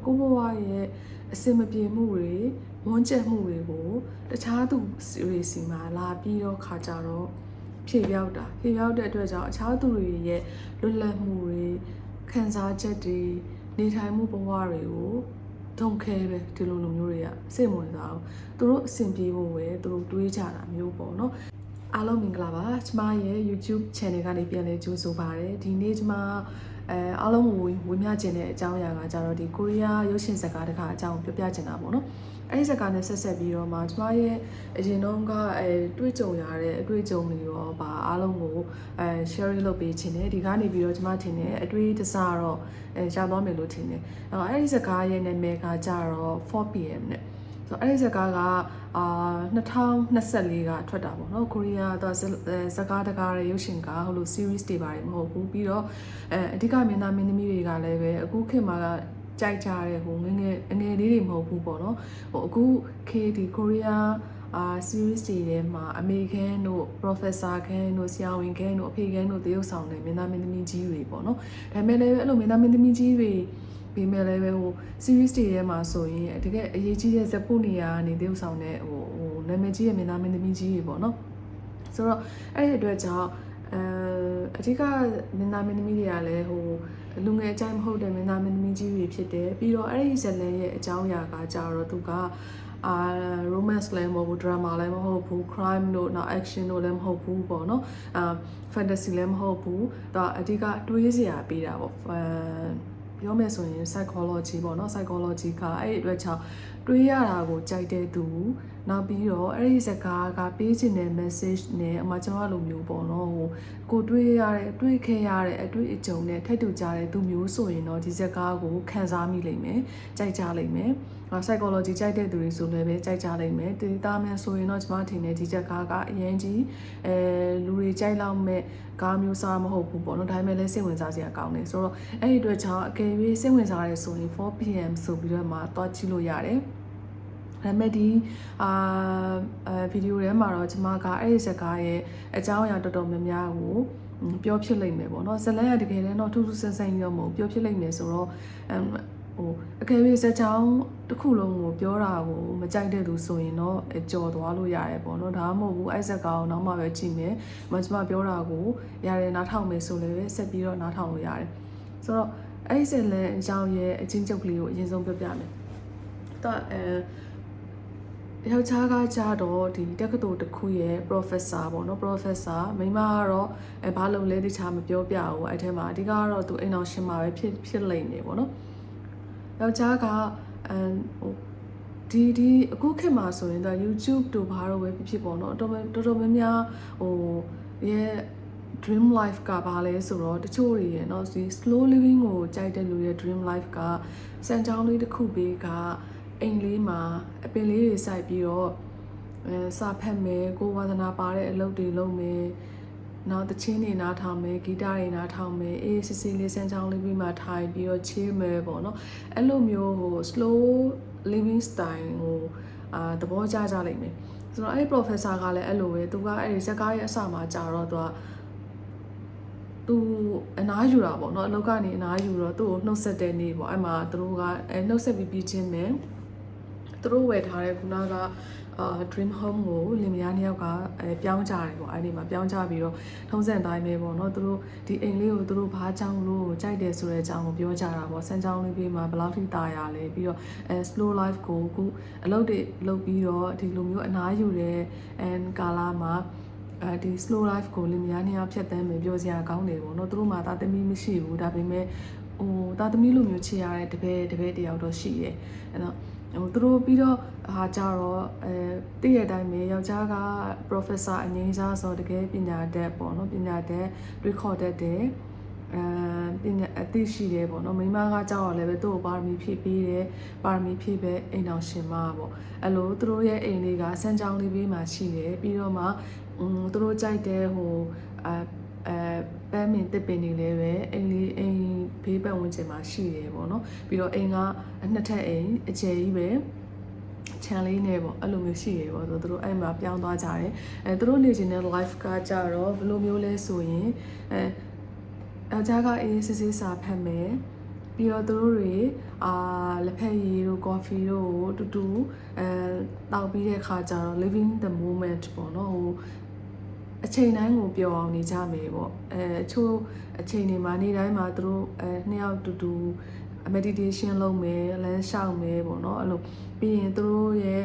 ကိုဘဝရဲ့အစင်မပြေမှုတွေဝန်းကျက်မှုတွေကိုတခြားသူတွေစီမှာလာပြီးတော့ခါကြတော့ဖြေပြောက်တဲ့အတွက်ကြောင့်အခြားသူတွေရဲ့လွတ်လပ်မှုတွေခံစားချက်တွေနေထိုင်မှုဘဝတွေကိုထုံခဲပဲဒီလိုမျိုးတွေကစိတ်ဝင်စားအောင်သူတို့အဆင်ပြေဖို့ပဲသူတို့တွေးကြတာမျိုးပေါ့နော်အားလုံးမင်္ဂလာပါကျမရဲ့ YouTube channel ကနေပြန်လဲကြိုဆိုပါရစေဒီနေ့ကျမအားလုံးကိုဝေမျှခြင်းတဲ့အကြောင်းအရာကကြတော့ဒီကိုရီးယားရုပ်ရှင်ဇာတ်ကားတစ်ခါအကြောင်းပြောပြချင်တာပေါ့နော်အဲ့ဒီဇာတ်ကားနဲ့ဆက်ပြီးတော့မှကျမရဲ့အရင်တုန်းကတွေးကြုံရတဲ့အတွေ့အကြုံတွေရောပါအားလုံးကိုshare လုပ်ပေးခြင်းနဲ့ဒီကနေပြီးတော့ကျမထင်တယ်အတွေ့အကြုံတော့ရသွားမယ်လို့ထင်တယ်အဲ့ဒီဇာတ်ကားရဲ့နာမည်ကကြတော့ 4pm နဲ့ဆိုတော့အဲ့ဒီဇာတ်ကားက2024ကထွက်တာပေါ့နော်ကိုရီးယားတော့ဇာတ်ကားတကားရဲ့ရုပ်ရှင်ကားဟိုလို series တွေပါတယ်မဟုတ်ဘူးပြီးတော့အဓိကမင်းသားမင်းသမီးတွေကလည်းပဲအခုခေတ်မှာကြိုက်ကြတဲ့ဟိုငယ်လေးတွေမဟုတ်ဘူးပေါ့နော်ဟိုအခုခေတ်ဒီကိုရီးယားseries တွေထဲမှာအမေခန်းတို့ professor ခန်းတို့ဆရာဝန်ခန်းတို့အဖေခန်းတို့တရုပ်ဆောင်တဲ့မင်းသားမင်းသမီးကြီးတွေပေါ့နော်ဒါပေမဲ့လည်းအဲ့လိုမင်းသားမင်းသမီးကြီးတွေပြီးမဲ့လည်းပဲဟို series တွေထဲမှာဆိုရင်တကယ်အရေးကြီးတဲ့ဇက်ပုနေရာကနေတရုပ်ဆောင်တဲ့ဟိုနာမည်ကြီးရဲ့မင်းသားမင်းသမီးကြီးတွေပေါ့နော်ဆိုတော့အဲ့ဒီအတွက်ကြောင့်အဓိကမင်းသားမင်းသမီးတွေကလည်းဟိုလူငယ်အကြိုက်မဟုတ်တဲ့မင်းသားမင်းသမီးကြီးတွေဖြစ်တယ်ပြီးတော့အဲ့ဒီဇာတ်လမ်းရဲ့အကြောင်းအရာကကြတော့သူကromance လည်းမဟုတ်ဘူး drama လည်းမဟုတ်ဘူး crime တို့နောက် action တို့လည်းမဟုတ်ဘူးပေါ့နော်fantasy လည်းမဟုတ်ဘူးဒါအဓိကတွေးစရာပေးတာပေါ့ပြောမယ်ဆိုရင် psychology ပေါ့နော် psychology ကအဲ့ဒီအတွက်ကြောင့်တွေးရတာကိုကြိုက်တဲ့သူနောက်ပြီးတော့အဲ့ဒီစကားကပေးချင်တဲ့ message နဲ့အမှကျွန်တော်လိုမျိုးပေါ့နော်ဟိုကိုတွေးရတဲ့တွေးခဲ့ရတဲ့အတွေ့အကြုံနဲ့ထိုက်တူကြတဲ့သူမျိုးဆိုရင်တော့ဒီစကားကိုခံစားမိလိမ့်မယ်ကြိုက်ကြလိမ့်မယ်psychology ကြိုက်တဲ့သူတွေဆိုလည်းပဲကြိုက်ကြလိမ့်မယ်ဒီသားမှန်ဆိုရင်တော့ကျွန်မထင်တယ်ဒီချက်ကားကအရင်ကြီးလူတွေကြိုက်လောက်မဲ့ကားမျိုးစားမဟုတ်ဘူးပေါ့နော်ဒါပေမဲ့လည်းစိတ်ဝင်စားစရာကောင်းတယ်ဆိုတော့အဲ့ဒီအတွက်ကြောင့်အကယ်၍စိတ်ဝင်စားရဲဆိုရင် 4pm ဆိုပြီးတော့မှတွားကြည့်လို့ရတယ်ဒါပေမဲ့ဒီဗီဒီယိုထဲမှာတော့ကျွန်မကအဲ့ဒီဇာတ်ကားရဲ့အကြောင်းအရာတော်တော်များများကိုပြောဖြစ်လိမ့်မယ်ပေါ့နော်ဇလန်ရတကယ်လည်းတော့ထူးထူးဆန်းဆန်းကြီးတော့မဟုတ်ပြောဖြစ်လိမ့်မယ်ဆိုတော့ဟိုအကယ်၍ဇာတ်ချောင်းတစ်ခုလုံးကိုပြောတာကိုမကြိုက်တဲ့သူဆိုရင်တော့ကြော်သွားလို့ရတယ်ပေါ့နော်ဒါမှမဟုတ်ဘူးအဲ့ဇာတ်ကားကိုနောက်မှပဲကြည့်မယ်ကျွန်မပြောတာကိုရတယ်နားထောင်မယ်ဆိုလည်းပဲဆက်ပြီးတော့နားထောင်လို့ရတယ်ဆိုတော့အဲ့ဒီဇလန်အကြောင်းရဲ့အချင်းချုပ်ကလေးကိုအရင်ဆုံးပြောပြမယ်တော့ယောက်ျားကကြတော့ဒီတက္ကသိုလ်တစ်ခုရဲ့ professor ပေါ့နော် professor မိန်းမကတော့ဘာလို့လဲတခြားမပြောပြဘူးအဲ့ထဲမှာအဓိကကတော့သူအိမ်အောင်ရှင်မှာပဲဖြစ်လိမ့်နေပေါ့နော်ယောက်ျားကဟိုဒီအခုခေတ်မှာဆိုရင်တော့ YouTube တို့ဘာလို့ပဲဖြစ်ပေါ့နော်တော်တော်များများဟိုရဲ့ dream life ကဘာလဲဆိုတော့တချို့တွေရဲ့เนาะဒီ slow living ကိုကြိုက်တဲ့လူရဲ့ dream life ကစံကြောင်းလေးတစ်ခုပေးကအိမ်လေးမှာအပင်လေးတွေစိုက်ပြီးတော့စာဖတ်မယ်ကိုဝါသနာပါတဲ့အလုပ်တွေလုပ်မယ်နောက်တချင်းတွေနားထောင်မယ်ဂီတတွေနားထောင်မယ်အေးစစ်စစ်လေးစမ်းချောင်းလေးပြီးမှထိုင်ပြီးတော့ chill မယ်ပေါ့နော်အဲ့လိုမျိုးဟို slow living style ကိုသဘောကျကြလိမ့်မယ်ဆိုတော့အဲ့ professor ကလည်းအဲ့လိုပဲသူကအဲ့ဒီဇာတ်ကားရဲ့အစမှာကြာတော့သူအနားယူတာပေါ့နော်အလုပ်ကနေအနားယူတော့သူ့ကိုနှုတ်ဆက်တဲ့နေ့ပေါ့အဲ့မှာသူတို့ကနှုတ်ဆက်ပြီးချင်းမယ်သူတို့ဝယ်ထားတဲ့ခုနကdream home ကိုလင်မယားနှစ်ယောက်ကပြောင်းကြတယ်ပေါ့အဲ့ဒီမှာပြောင်းကြပြီးတော့ထုံးစံတိုင်းပဲပေါ့နော်သူတို့ဒီအိမ်လေးကိုသူတို့ဘာကြောင့်လို့ကြိုက်တယ်ဆိုတဲ့အကြောင်းကိုပြောကြတာပေါ့စမ်းကြောင်းလေးပြီးမှဘယ်လောက်ထိတာရလဲပြီးတော့slow life ကိုအခုအလုပ်တွေလုပ်ပြီးတော့ဒီလိုမျိုးအနားယူတဲ့ကာလာမှာဒီ slow life ကိုလင်မယားနှစ်ယောက်ဖြတ်သန်းမယ်ပြောစရာကောင်းတယ်ပေါ့နော်သူတို့မှာသားသမီးမရှိဘူးဒါပေမဲ့ဟိုသားသမီးလိုမျိုးချေရတဲ့တပည့်တယောက်တော့ရှိတယ်အဲ့တော့သူတို့ပြီးတော့ကြတော့တည့်ရတိုင်းပဲယောက်ျားက professor အငိမ့်စားဆိုတကယ်ပညာတတ်ပေါ့နော်ပညာတတ် record တတ်တယ်ပညာအသိရှိတယ်ပေါ့နော်မိန်းမကကြောက်ရလဲပဲသူ့ကိုပါရမီဖြည့်ပေးတယ်ပါရမီဖြည့်ပဲအိမ်တော်ရှင်မပေါ့အဲ့လိုသူတို့ရဲ့အိမ်လေးကစမ်းချောင်းလေးဘေးမှာရှိတယ်ပြီးတော့မှသူတို့ကြိုက်တဲ့ဟိုပန်းမင်တစ်ပင်တွေလည်းပဲအိမ်ဘေးပတ်ဝန်းကျင်မှာရှိတယ်ပေါ့နော်ပြီးတော့အိမ်ကနှစ်ထပ်အိမ်အကျယ်ကြီးပဲချန်လေးနဲ့ပေါ့အဲ့လိုမျိုးရှိရပေါ့ဆိုတော့သူတို့အဲ့မှာပြောင်းသွားကြတယ်သူတို့နေချင်တဲ့ life ကကြတော့ဘယ်လိုမျိုးလဲဆိုရင်ယောက်ျားကအေးစစ်စစ်စာဖတ်မယ် ပြီးတော့သူတို့တွေလက်ဖက်ရည်တို့ coffee တို့ကိုတူတူတောက်ပြီးတဲ့ခါကျတော့ living the moment ပေါ့နော်ဟိုအချိန်တိုင်းကိုပျော်အောင်နေကြမယ်ပေါ့အချို့အချိန်တွေမှာနေ့တိုင်းမှာသူတို့နှစ်ယောက်တူတူ meditation လုပ်မယ်လမ်းလျှောက်မယ်ပေါ့နော်အဲ့လိုပြီးရင်သူတို့ရဲ့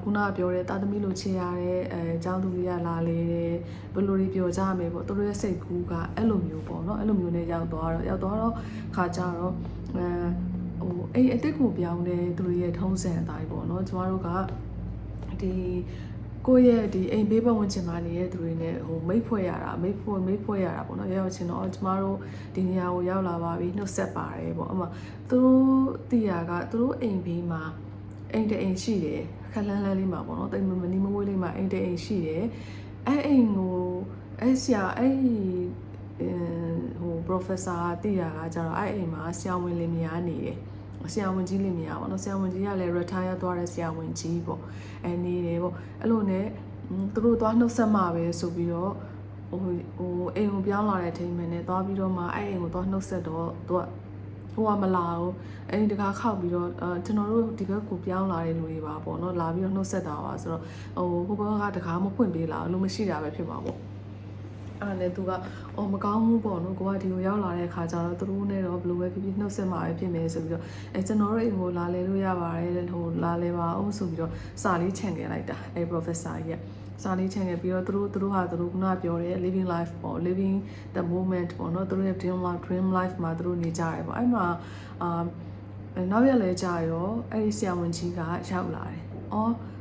ခုနကပြောတဲ့တာသမီလိုချေရတဲ့အကြောင်းသူတွေကလာလေတယ်ဘယ်လိုတွေပြောကြမယ်ပေါ့သူတို့ရဲ့စိတ်ကူးကအဲ့လိုမျိုးပေါ့နော်အဲ့လိုမျိုးနဲ့ရောက်သွားတော့ခါကြတော့အိမ်အစ်စ်ကိုပြောင်းတဲ့သူတို့ရဲ့ထုံးစံအတိုင်းပေါ့နော်ကျမတို့ကဒီကိုယ့်ရဲ့ဒီအိမ်ဘေးပတ်ဝန်းကျင်မှာနေတဲ့သူတွေနဲ့ဟိုမိတ်ဖွဲ့ရတာပေါ့နော်ရောက်ချင်တော့ကျမတို့ဒီနေရာကိုရောက်လာပါပြီနှုတ်ဆက်ပါတယ်ပေါ့အမှသူတို့တီးရကသူတို့အိမ်ဘေးမှာအိမ်တအိမ်ရှိတယ်ခက်လန်းလန်းလေးမှာပေါ့နော်တိမ်မနီမဝေးလေးမှာအိမ်တအိမ်ရှိတယ်အဲ့အိမ်ကိုအဲ့ဆရာအဲ့ဟို professor တီးရကကျတော့အဲ့အိမ်မှာဆရာဝန်လေးများနေတယ်ဆရာဝန်ကြီးလေးများပေါ့နော်ဆရာဝန်ကြီးကလည်း retire သွားတဲ့ဆရာဝန်ကြီးပေါ့နေတယ်ပေါ့အဲ့လိုနဲ့သူတို့သွားနှုတ်ဆက်မှာပဲဆိုပြီးတော့ဟိုအိမ်ကိုပြောင်းလာတဲ့ထိမ်းမနဲ့သွားပြီးတော့မှအဲ့အိမ်ကိုသွားနှုတ်ဆက်တော့သူကဟိုကမလာဘူးအဲ့ဒီတကားခောက်ပြီးတော့ကျွန်တော်တို့ဒီဘက်ကိုပြောင်းလာတဲ့လူတွေပါပေါ့နော်လာပြီးတော့နှုတ်ဆက်တာပါဆိုတော့ဟိုဘက်ကတကားမဖွင့်ပေးလာလို့မရှိတာပဲဖြစ်မှာပေါ့အဲ့နဲ့သူကမကောင်းဘူးပေါ့နော်ကိုကဒီကိုရောက်လာတဲ့အခါကျတော့သူတို့နဲ့တော့ဘယ်လိုပဲဖြစ်ဖြစ်နှုတ်ဆက်မှာပဲဖြစ်မယ်ဆိုပြီးတော့ကျွန်တော်တို့အိမ်ကိုလာလဲလို့ရပါတယ်ဟိုလာလဲပါအောင်ဆိုပြီးတော့စာလေးခြံခဲ့လိုက်တာအဲ့ professor ကြီးကစာလေးခြံခဲ့ပြီးတော့သူတို့ဟာသူတို့ခုနပြောတဲ့ living life ပေါ့ living the moment ပေါ့နော်သူတို့ရဲ့ dream life မှာသူတို့နေကြတယ်ပေါ့အဲ့မှာနောက်ရက်လဲကြာရောအဲ့ဒီဆရာဝန်ကြီးကရောက်လာတယ်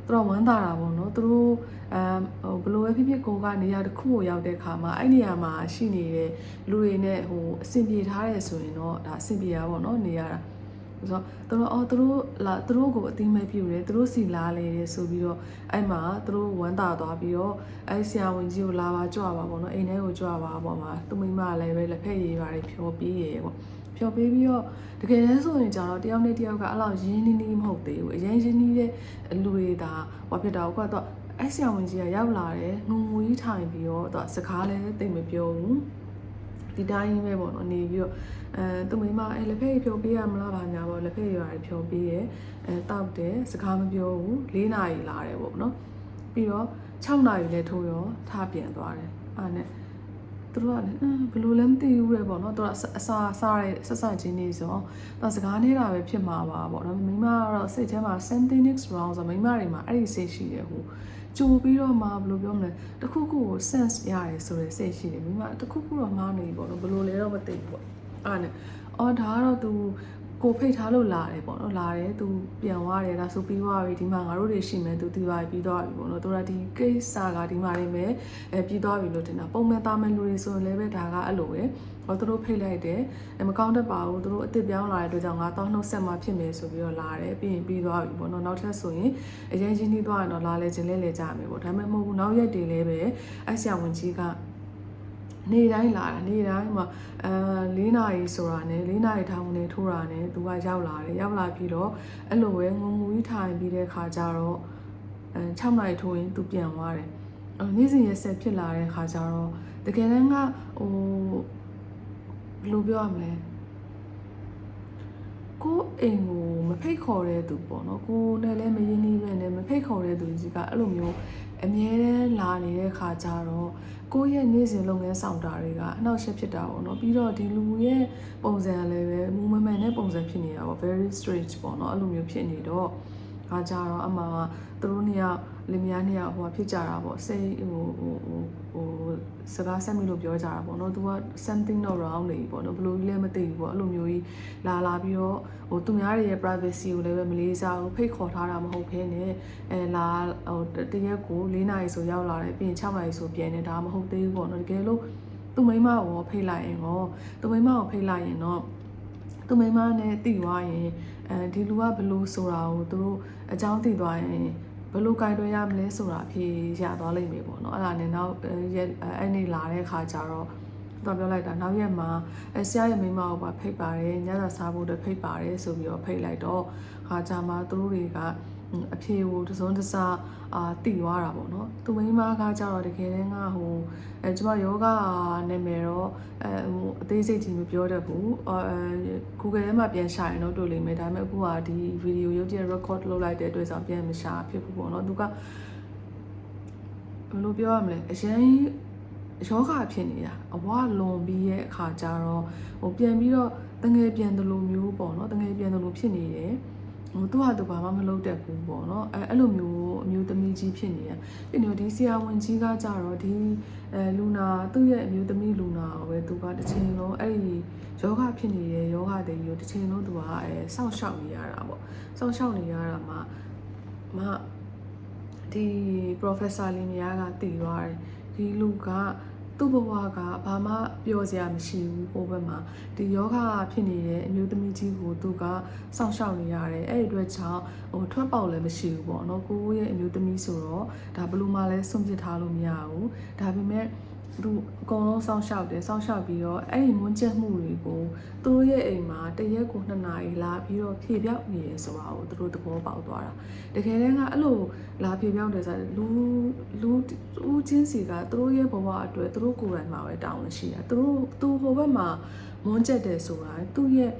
သူတို့ဝမ်းသာတာပေါ့နော်သူတို့ဘယ်လိုပဲဖြစ်ဖြစ်ကိုကနေရာတစ်ခုကိုရောက်တဲ့အခါမှာအဲ့နေရာမှာရှိနေတဲ့လူတွေနဲ့ဟိုအဆင်ပြေထားတယ်ဆိုရင်တော့ဒါအဆင်ပြေတာပေါ့နော်နေရတာဆိုတော့သူတို့ကိုအတိမဲ့ပြုတယ်သူတို့စီလာလေတယ်ဆိုပြီးတော့အဲ့မှာသူတို့ဝမ်းသာသွားပြီးတော့အဲ့ဆရာဝန်ကြီးကိုလာပါကြွပါပေါ့နော်အိမ်ထဲကိုကြွပါပေါ့မှာသူမိမလည်းပဲလက်ဖက်ရည်ပါတယ်ဖြောပေးရပေါ့ဖြောပေးပြီးတော့တကယ်တမ်းဆိုရင်ကျတော့တယောက်နဲ့တယောက်ကအဲ့လောက်ရင်းနှီးနှီးမဟုတ်သေးဘူးအရင်ရင်းနှီးတဲ့လူတွေဒါဘာဖြစ်တာကတော့အဲ့ဆရာဝန်ကြီးကရောက်လာတယ်ငုံငွေးထိုင်ပြီးတော့သူစကားလည်းသိမပြောဘူးဒီတိုင်းပဲပေါ့နော်နေပြီးတော့သူမိမလက်ဖက်ရည်ဖြောပေးရမလားဗာညာပေါ့လက်ဖက်ရည်ရတယ်ဖြောပေးရတောက်တယ်စကားမပြောဘူး4နာရီလာတယ်ပေါ့နော်ပြီးတော့6နာရီလည်းထိုးရောထားပြန်သွားတယ်အဲ့နဲ့သူတို့ကလည်းဘယ်လိုလဲမသိဘူးလေပေါ့နော်သူကအစားရဲဆက်ဆက်ချင်းနေဆိုတော့စကားနေတာပဲဖြစ်မှာပါပေါ့နော်မိမကတော့စိတ်ထဲမှာ something is wrong ဆိုမိမတွေမှာအဲ့ဒီစိတ်ရှိတယ်ဟိုကြိုပြီးတော့မှဘယ်လိုပြောမလဲတခုခုကို sense ရတယ်ဆိုတဲ့စိတ်ရှိတယ်မိမတခုခုတော့မှားနေပြီပေါ့နော်ဘယ်လိုလဲတော့မသိဘူးပေါ့အဲ့နဲ့ဒါကတော့ तू ကိုဖိတ်ထားလို့လာတယ်ပေါ့နော်လာတယ် तू ပြန်သွားတယ်ဒါဆိုပြီးသွားပြီဒီမှာငါတို့တွေရှိမယ် तू တီးသွားပြီပြီးသွားပြီပေါ့နော်သူကဒီ case စာကဒီမှာနေမယ်ပြီးသွားပြီလို့ထင်တာပုံမှန်သားမဲ့လူတွေဆိုရင်လည်းပဲဒါကအဲ့လိုပဲသူတို့ဖိတ်လိုက်တယ်မကောင်းတတ်ပါဘူးသူတို့အစ်စ်ပြောင်းလာတဲ့အတွက်ကြောင့်ငါတော့နှုတ်ဆက်မှဖြစ်မယ်ဆိုပြီးတော့လာတယ်ပြီးရင်ပြီးသွားပြီပေါ့နော်နောက်ထပ်ဆိုရင်အရင်ချင်းနှီးသွားရင်တော့လာလဲခြင်းလဲကြမယ်ပေါ့ဒါပေမဲ့မဟုတ်ဘူးနောက်ရက်တွေလည်းပဲအဲ့ဆရာဝန်ကြီးကနေတိုင်းလာတာနေတိုင်းမှာ4နာရီဆိုတာနဲ့4နာရီထောင်နေထိုးတာနဲ့သူကရောက်လာတယ်ရောက်လာပြီးတော့အဲ့လိုပဲငုံငူကြီးထိုင်ပြီးတဲ့ခါကျတော့6နာရီထိုးရင်သူပြန်သွားတယ်နေ့စဉ်ရက်ဆက်ဖြစ်လာတဲ့ခါကျတော့တကယ်တမ်းကဟိုဘယ်လိုပြောရမလဲကိုအိမ်ကိုမဖိတ်ခေါ်တဲ့သူပေါ့နော်ကိုနဲ့လည်းမရင်းနှီးပဲနဲ့မဖိတ်ခေါ်တဲ့သူကြီးကအဲ့လိုမျိုးအမြဲတမ်းလာနေတဲ့ခါကျတော့ကိုရဲ့နေ့စဉ်လုပ်ငန်းဆောင်တာတွေကအနောက်ရှက်ဖြစ်တာပေါ့နော်ပြီးတော့ဒီလူရဲ့ပုံစံကလည်းပဲမူမမှန်တဲ့ပုံစံဖြစ်နေတာပေါ့ very strange ပေါ့နော်အဲ့လိုမျိုးဖြစ်နေတော့အားကြတော့အမှသူတို့နေရာလင်မယားနေရာဟိုဖြစ်ကြတာပေါ့စိတ်ဟိုစကားဆက်မိလို့ပြောကြတာပေါ့နော်သူက something not wrong နေပေါ့နော်ဘယ်လိုလဲမသိဘူးပေါ့အဲ့လိုမျိုးကြီးလာပြီးတော့ဟိုသူများတွေရဲ့ privacy ကိုလည်းပဲမလေးစားဘူးဖိတ်ခေါ်ထားတာမဟုတ်ဘဲနဲ့လာဟိုတရက်ကို4နာရီဆိုရောက်လာတယ်ပြီးရင်6နာရီဆိုပြန်တယ်ဒါမဟုတ်သေးဘူးပေါ့နော်တကယ်လို့သူမိမကိုဖိတ်လိုက်ရင်တော့သူမိမကိုဖိတ်လိုက်ရင်တော့သူမိမနဲ့တည်သွားရင်ဒီလူကဘယ်လိုဆိုတာကိုသူတို့အကြောင်းသိသွားရင်ဘယ်လိုကြိုင်တွယ်ရမလဲဆိုတာအဖြေရသွားလိမ့်မယ်ပေါ့နော်အဲ့ဒါနဲ့နောက်အဲ့နေ့လာတဲ့ခါကျတော့တော့ပြောလိုက်တာနောက်ရက်မှာဆရာရဲ့မိမကိုပါဖိတ်ပါတယ်ညစာစားဖို့အတွက်ဖိတ်ပါတယ်ဆိုပြီးတော့ဖိတ်လိုက်တော့ခါကြမှာသူတို့တွေက အဖြေကိုတစုံတစတည်သွားတာပေါ့နော်သူမိန်းမကကြတော့တကယ်တမ်းကကျမယောဂနာမည်တော့အသေးစိတ်ကြီးမပြောတတ်ဘူးGoogle ထဲမှာပြန်ရှာရင်တော့တွေ့လိမ့်မယ်ဒါပေမဲ့အခုကဒီဗီဒီယိုရုပ်ကြည့် record လုပ်လိုက်တဲ့အတွက်ကြောင့်ပြန်မရှာဖြစ်ဘူးပေါ့နော်သူကဘယ်လိုပြောရမလဲအရင်ယောဂဖြစ်နေတာအဝလွန်ပြီးရဲ့အခါကျတော့ပြန်ပြီးတော့တငယ်ပြန်တယ်လို့မျိုးပေါ့နော်တငယ်ပြန်တယ်လို့ဖြစ်နေတယ်သူကသူဘာမှမလုပ်တတ်ဘူးပေါ့နော်အဲ့လိုမျိုးအမျိုးသမီးကြီးဖြစ်နေတယ်ပြီးတော့ဒီဆရာဝန်ကြီးကကြတော့ဒီလူနာသူ့ရဲ့အမျိုးသမီးလူနာကိုပဲသူကတစ်ချိန်လုံးအဲ့ဒီယောဂဖြစ်နေတဲ့ယောဂတွေကိုတစ်ချိန်လုံးသူကစောင့်ရှောက်နေရတာပေါ့စောင့်ရှောက်နေရတာမှဒီ professor လေးများကတည်သွားတယ်ဒီလူကသူ့ဘဝကဘာမှပြောစရာမရှိဘူးဟိုဘက်မှာဒီယောဂဖြစ်နေတဲ့အမျိုးသမီးကြီးကိုသူကစောင့်ရှောက်နေရတယ်အဲ့ဒီအတွက်ကြောင့်ထွက်ပေါက်လည်းမရှိဘူးပေါ့နော်ကိုရဲ့အမျိုးသမီးဆိုတော့ဒါဘယ်လိုမှလည်းဆုံးဖြတ်ထားလို့မရဘူးဒါပေမဲ့သူအကုန်လုံးစောင့်ရှောက်တယ်စောင့်ရှောက်ပြီးတော့အဲ့ဒီမွန်းကျက်မှုတွေကိုသူတို့ရဲ့အိမ်မှာတရက်ကို2 နာရီလာပြီးတော့ဖြေပြောက်နေရဆိုတာကိုသူတို့သဘောပေါက်သွားတာတကယ်တမ်းကအဲ့လိုလာဖြေပြောက်တယ်ဆိုတော့လူချင်းစီကသူတို့ရဲ့ဘဝအတွက်သူတို့ကိုယ်တိုင်မှာပဲတောင်းရှိတာသူဟိုဘက်မှာမွန်းကျက်တယ်ဆိုတာသူ့ရဲ့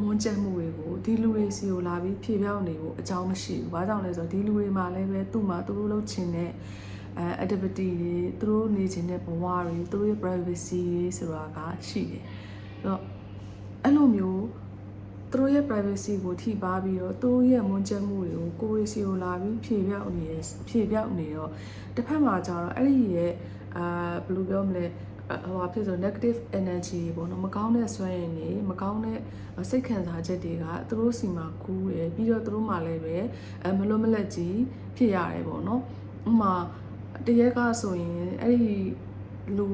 မွန်းကျက်မှုတွေကိုဒီလူတွေစီကိုလာပြီးဖြေပြောက်နေဖို့အကြောင်းမရှိဘူး။ဘာကြောင့်လဲဆိုတော့ဒီလူတွေမှာလည်းပဲသူ့မှာသူတို့လုပ်ချင်တဲ့activity တွေသူတို့နေချင်တဲ့ဘဝတွေသူတို့ရဲ့ privacy တွေဆိုတာကရှိတယ်အဲ့တော့အဲ့လိုမျိုးသူတို့ရဲ့ privacy ကိုထိပါပြီးတော့သူတို့ရဲ့မွန်းကျက်မှုတွေကိုကိုယ်စီကိုလာပြီးဖြေပြောက်နေတော့တစ်ဖက်မှာကျတော့အဲ့ဒီရဲ့ဘယ်လိုပြောမလဲဖြစ်ဆို negative energy ပေါ့နော်မကောင်းတဲ့စွမ်းရည်တွေမကောင်းတဲ့စိတ်ခံစားချက်တွေကသူတို့စီမှာကူးတယ်ပြီးတော့သူတို့မှလည်းပဲမလွတ်မလပ်ကြီးဖြစ်ရတယ်ပေါ့နော်ဥပမာတရက်ကဆိုရင်အဲ့ဒီလူ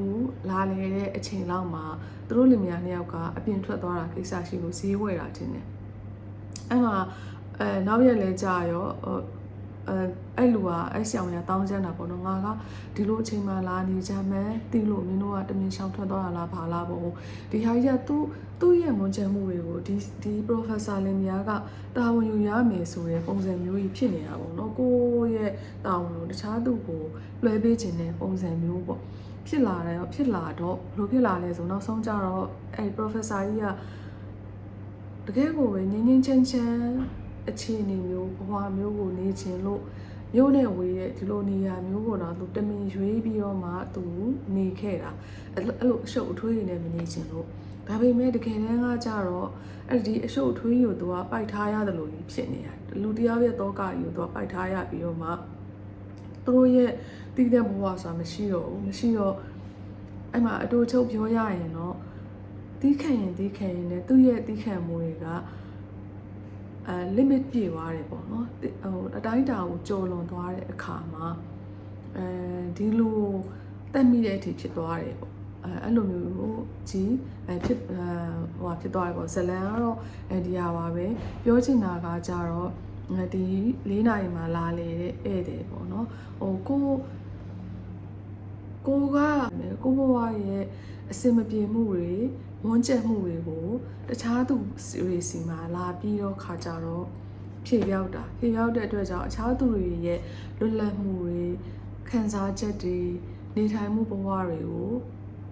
လာလေတဲ့အချိန်လောက်မှာသူတို့လင်မယားနှစ်ယောက်ကအပြင်ထွက်သွားတာကိစ္စရှိလို့ဈေးဝယ်တာတင်တယ်အဲ့မှာနောက်ရက်လဲကြာရောအဲ့လူကအဲ့ဆရာဝန်ကတောင်းချမ်းတာပေါ့နော်ငါကဒီလိုအချိန်မှလာနေကြမှန်းသိလို့မင်းတို့ကတမင်ရှောင်ထွက်သွားတာလားဘာလားပေါ့ဒီဟာကြီးကသူ့ရဲ့မွန်းချမ်းမှုတွေကိုဒီ professor လင်မယားကတာဝန်ယူရမယ်ဆိုတဲ့ပုံစံမျိုးကြီးဖြစ်နေတာပေါ့နော်ကိုရဲ့တာဝန်ကိုတခြားသူကိုလွှဲပေးခြင်းတဲ့ပုံစံမျိုးပေါ့ဖြစ်လာတော့ဘယ်လိုဖြစ်လာလဲဆိုနောက်ဆုံးကြတော့အဲ့ professor ကြီးကတကယ်ကိုပဲငင်းချမ်းအခြေအနေမျိုးဘဝမျိုးကိုနေခြင်းလို့မျိုးနဲ့ဝေးတဲ့ဒီလိုနေရာမျိုးကိုတော့သူတမင်ရွေးပြီးတော့မှသူနေခဲ့တာအဲ့လိုအရှုပ်အထွေးတွေနဲ့မနေခြင်းလို့ဒါပေမဲ့တကယ်တမ်းကကြတော့အဲ့ဒီအရှုပ်အထွေးကိုသူကပိုက်ထားရတယ်လို့ဖြစ်နေတာလူတယောက်ရဲ့တောကကြီးကိုသူကပိုက်ထားရပြီးတော့မှသူတို့ရဲ့တည်တဲ့ဘဝဆိုတာမရှိတော့အဲ့မှာအတူချုပ်ပြောရရင်တော့တီးခံရင်နဲ့သူ့ရဲ့တီးခံမှုတွေကlimit ပြည့်သွားတယ်ပေါ့နော်အတိုင်းအတာကိုကျော်လွန်သွားတဲ့အခါမှာဒီလိုတက်မိတဲ့အထိဖြစ်သွားတယ်ပေါ့အဲ့လိုမျိုးကြီးဖြစ်သွားတယ်ပေါ့ဇလန်ကတော့ဒီဟာပါပဲပြောချင်တာကကြတော့ဒီ4 နာရီမှလာလေတဲ့ဧည့်သည်ပေါ့နော်ကိုဘဝရဲ့အစင်မပြေမှုတွေဝန်းကျက်မှုတွေကိုတခြားသူတွေစီမှာလာပြီးတော့ခါကြတော့ဖြေပြောက်တဲ့အတွက်ကြောင့်အခြားသူတွေရဲ့လွတ်လပ်မှုတွေခံစားချက်တွေနေထိုင်မှုဘဝတွေကို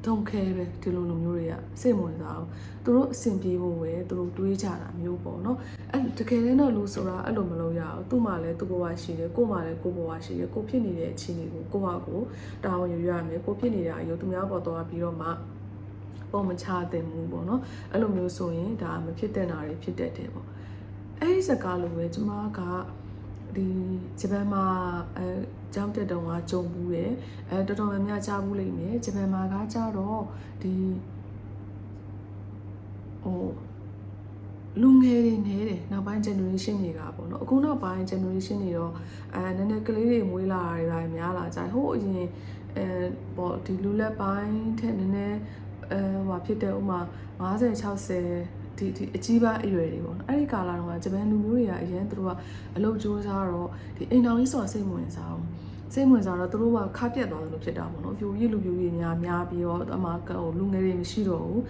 ဒုံခဲပဲဒီလိုမျိုးတွေကစိတ်ဝင်စားအောင်သူတို့အဆင်ပြေဖို့ပဲသူတို့တွေးကြတာမျိုးပေါ့နော်အဲ့တကယ်တမ်းတော့လူဆိုတာအဲ့လိုမလုပ်ရအောင်သူ့မှာလည်းသူ့ဘဝရှိတယ်ကို့မှာလည်းကို့ဘဝရှိတယ်ကိုဖြစ်နေတဲ့အခြေအနေကိုကိုဟာကိုတာဝန်ယူရမယ်ကိုဖြစ်နေတဲ့အယုံသူများပေါ်သွားပြီးတော့မှပုံမချတဲ့မှုပေါ့နော်အဲ့လိုမျိုးဆိုရင်ဒါမဖြစ်တဲ့နာတွေဖြစ်တတ်တယ်ပေါ့အဲ့ဒီစကားလိုပဲကျမကဒီဂျပန်မှာကျောင်းတက်တုန်းကကြုံဘူးတယ်တော်တော်များများကြားဘူးလိမ့်မယ်ဂျပန်မှာကကြတော့ဒီလူငယ်တွေနေတယ်နောက်ပိုင်း generation တွေကပေါ့နော်အခုနောက်ပိုင်း generation တွေတော့နည်းနည်းကလေးတွေမွေးလာတာတွေပဲများလာကြတယ်ဟိုအရင်ပေါ့ဒီလူလက်ပိုင်းထက်နည်းနည်းဖြစ်တဲ့ဥမာ50 60ဒီအကြီးပိုင်းအရွယ်တွေပေါ့နော်အဲ့ဒီကာလတော့ဂျပန်လူမျိုးတွေကအရင်သူတို့ကအလုပ်ကြိုးစားတော့ဒီအိမ်တော်ကြီးဆိုတာစိတ်ဝင်စားအောင် စိတ်ဝင်စားတော့သူတို့ကခါပြက်သွားတယ်လို့ဖြစ်တာပေါ့နော်ပြိုရည်လူပြိုရည်များပြီးတော့အမှဟိုလူငယ်တွေမရှိတော့ဘူး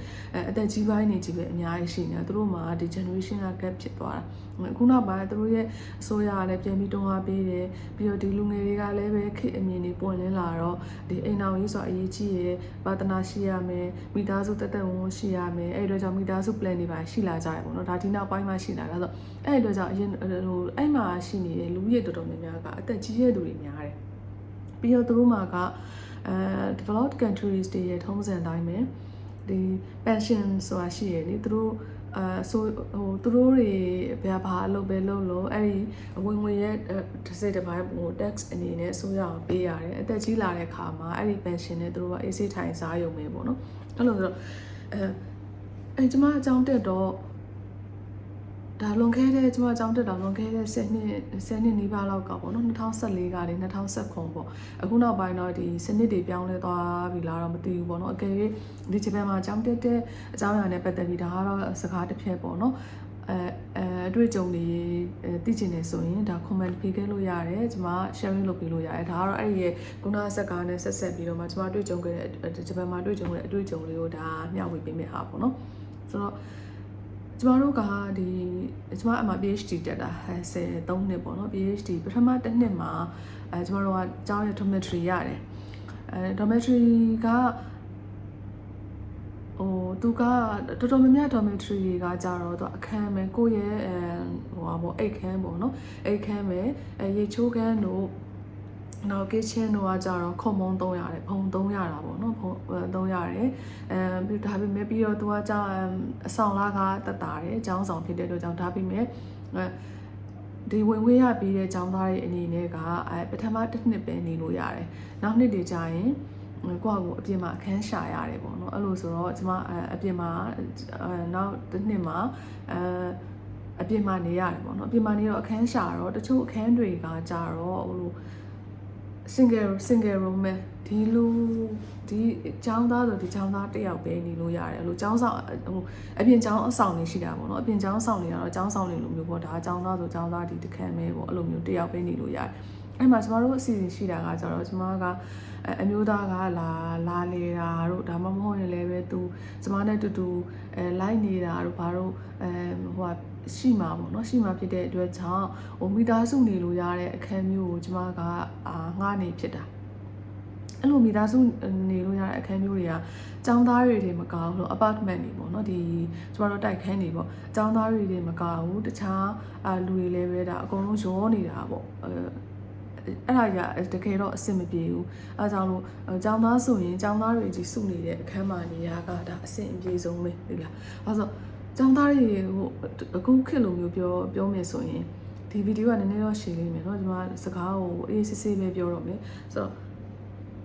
အသက်ကြီးပိုင်းနေကြီးပဲအများကြီးရှိနေသူတို့မှာဒီ generation က gap ဖြစ်သွားတာအခုနောက်ပိုင်းသူတို့ရဲ့အစိုးရကလည်းပြန်ပြီးတွန်းအားပေးတယ်ပြီးတော့ဒီလူငယ်တွေကလည်းပဲခေတ်အမြင်တွေပွင့်လင်းလာတော့ဒီအိမ်အောင်ရေးဆိုအရေးကြီးရယ်ပါတနာရှိရမယ်မိသားစုတက်တက်ဝန်းရှိရမယ်အဲ့အတွက်ကြောင့်မိသားစု plan တွေပါရှိလာကြတယ်ပေါ့နော်ဒါဒီနောက်ပိုင်းမှာရှိလာတာဆိုအဲ့အတွက်ကြောင့်အရင်ဟိုအဲ့မှာရှိနေတဲ့လူကြီးတော်တော်များများကအသက်ကြီးရတဲ့သူတွေများတယ်ပြီးတော့သူတို့မှာကdeveloped countries တွေရဲ့ထုံးစံတိုင်းပဲဒီ pension ဆိုတာရှိရယ်လေသူတို့ဆိုဟိုသူတို့တွေဘာအလုပ်ပဲလုပ်လို့အဲ့ဒီဝင်ငွေရဲ့တစ်စိတ်တစ်ပိုင်းဟို tax အနေနဲ့ဆိုရအောင်ပေးရတယ်အသက်ကြီးလာတဲ့ခါမှာအဲ့ဒီ pension နဲ့သူတို့ကအေးစိထိုင်စားရုံပဲပေါ့နော်အဲ့လိုဆိုတော့အဲ့ကျွန်မအကြောင်းတက်တော့ဒါလွန်ခဲ့တဲ့ကျွန်မအကြောင်းတက်တာလွန်ခဲ့တဲ့10နှစ်နီးပါးလောက်ကပေါ့နော်2014ကနေ2019ပေါ့အခုနောက်ပိုင်းတော့ဒီစနစ်တွေပြောင်းလဲသွားပြီလားတော့မသိဘူးပေါ့နော်အကယ်၍ဒီဂျပန်မှာအကြောင်းတက်တဲ့အကြောင်းအရာနဲ့ပတ်သက်ပြီးဒါကတော့စကားတစ်ဖြက်ပေါ့နော်အတွေ့အကြုံတွေသိချင်နေဆိုရင်ဒါ comment ပေးခဲ့လို့ရတယ်ကျွန်မ sharing လုပ်ပေးလို့ရတယ်ဒါကတော့အဲ့ဒီရဲ့ခုနစကားနဲ့ဆက်ဆက်ပြီးတော့မှကျွန်မတွေ့ကြုံခဲ့တဲ့ဂျပန်မှာတွေ့ကြုံခဲ့တဲ့အတွေ့အကြုံလေးကိုဒါမျှဝေပေးမယ့်ဟာပေါ့နော်ဆိုတော့ကျမတို့ကဒီကျမအမှ PhD တက်တာ13နှစ်ပေါ့နော် PhD ပထမတစ်နှစ်မှာကျမတို့ကကျောင်းရဲ့ dormitory ရတယ်dormitory ကဟိုသူကတော်တော်များများ dormitory တွေကကြတော့သူအခန်းပဲကိုယ့်ရဲ့ဟိုဟာပေါ့အိတ်ခန်းပေါ့နော်အိတ်ခန်းပဲရေချိုးခန်းတို့နောက် kitchen တို့ကကြတော့ခုံမုံ300ရတယ်ဖုံ300တာပေါ့နော်ဖုံ300ရတယ်ပြီးဒါပေမဲ့ပြီးတော့သူကကြောင်းအဆောင်လားကတက်တာတယ်ကျောင်းဆောင်ဖြစ်တဲ့အတွက်ကြောင့်ဒါပေမဲ့ဒီဝင်ဝေးရပြီးတဲ့ကျောင်းသားတွေအနေနဲ့ကပထမတစ်နှစ်ပဲနေလို့ရတယ်နောက်နှစ်တွေကျရင်ကိုယ့်အပြင်မှာအခန်းရှာရတယ်ပေါ့နော်အဲ့လိုဆိုတော့ကျွန်မအပြင်မှာနောက်တစ်နှစ်မှာအပြင်မှာနေရတယ်ပေါ့နော်အပြင်မှာနေတော့အခန်းရှာတော့တချို့အခန်းတွေကကြတော့ဟိုလိုsingle room ပဲဒီလိုဒီကျောင်းသားဆိုဒီကျောင်းသားတစ်ယောက်ပဲနေလို့ရတယ်အဲ့လိုကျောင်းဆောင်ဟိုအပြင်ကျောင်းအဆောင်နေရှိတာပေါ့နော်အပြင်ကျောင်းဆောင်နေတော့ကျောင်းဆောင်နေလိုမျိုးပေါ့ဒါကျောင်းသားဆိုကျောင်းသားဒီတစ်ခန်းပဲပေါ့အဲ့လိုမျိုးတစ်ယောက်ပဲနေလို့ရတယ်အဲ့မှာကျမတို့အစီအစဉ်ရှိတာကကျတော့ကျမကအမျိုးသားကလာလေတာတို့ဒါမှမဟုတ်ရင်လည်းပဲသူကျမနဲ့တူတူလိုက်နေတာတို့ဘာတို့ဟိုရှိမှာပေါ့နော်ရှိမှာဖြစ်တဲ့အတွက်ကြောင့်ဟိုမိသားစုနေလို့ရတဲ့အခန်းမျိုးကိုကျမကငှားနေဖြစ်တာအဲ့လိုမိသားစုနေလို့ရတဲ့အခန်းမျိုးတွေကကျောင်းသားတွေမကောင်းလို့ apartment တွေပေါ့နော်ဒီကျမတို့တိုက်ခန်းတွေပေါ့ကျောင်းသားတွေမကောင်းဘူးတခြားလူတွေလည်းပဲဒါအကုန်လုံးရောနေတာပေါ့အဲ့ဒါကတကယ်တော့အဆင်မပြေဘူးအဲကြောင့်လို့ကျောင်းသားဆိုရင်ကျောင်းသားတွေကြီးစုနေတဲ့အခန်းမှာနေရကဒါအဆင်အပြေဆုံးပဲဒီလားအဲဆိုကျောင်းသားတွေဟိုအခုခေတ်လိုမျိုးပြောမယ်ဆိုရင်ဒီဗီဒီယိုကနည်းနည်းတော့ရှင်းလိမ့်မယ်เนาะကျွန်မစကားကိုအေးစစ်စစ်ပဲပြောတော့မယ်ဆိုတော့